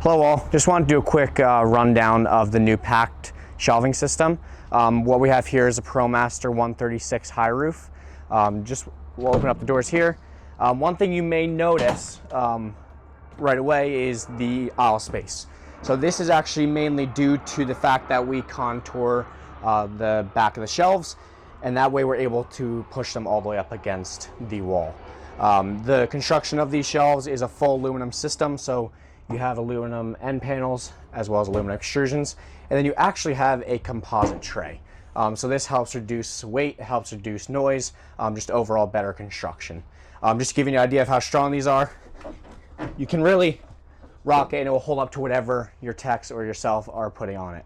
Hello all, just wanted to do a quick rundown of the new packed shelving system. What we have here is a ProMaster 136 high roof. We'll open up the doors here. One thing you may notice right away is the aisle space. So this is actually mainly due to the fact that we contour the back of the shelves, and that way we're able to push them all the way up against the wall. The construction of these shelves is a full aluminum system, so you have aluminum end panels as well as aluminum extrusions, and then you actually have a composite tray. So this helps reduce weight, helps reduce noise, just overall better construction. Just giving you an idea of how strong these are, you can really rock it and it will hold up to whatever your techs or yourself are putting on it.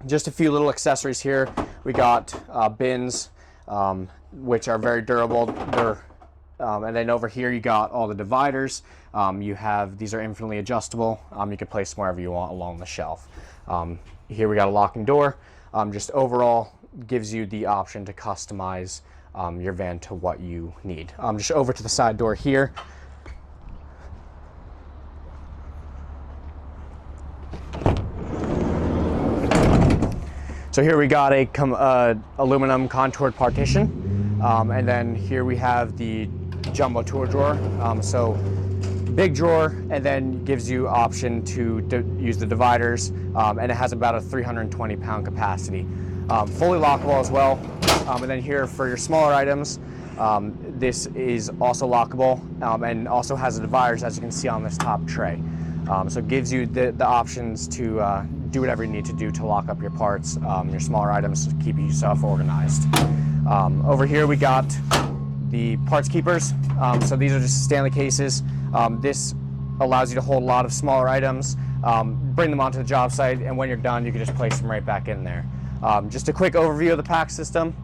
Just a few little accessories here. We got bins, which are very durable. And then over here you got all the dividers. These are infinitely adjustable. You can place them wherever you want along the shelf. Here we got a locking door. Just overall gives you the option to customize your van to what you need. Just over to the side door here. So here we got a aluminum contoured partition, and then here we have the jumbo tool drawer. So big drawer, and then gives you option to use the dividers, and it has about a 320 pound capacity. Fully lockable as well. And then here for your smaller items, this is also lockable, and also has the dividers, as you can see on this top tray. So it gives you the options to do whatever you need to do to lock up your parts, your smaller items, to keep yourself organized. Over here we got the parts keepers. So these are just Stanley cases. This allows you to hold a lot of smaller items, bring them onto the job site, and when you're done, you can just place them right back in there. Just a quick overview of the pack system.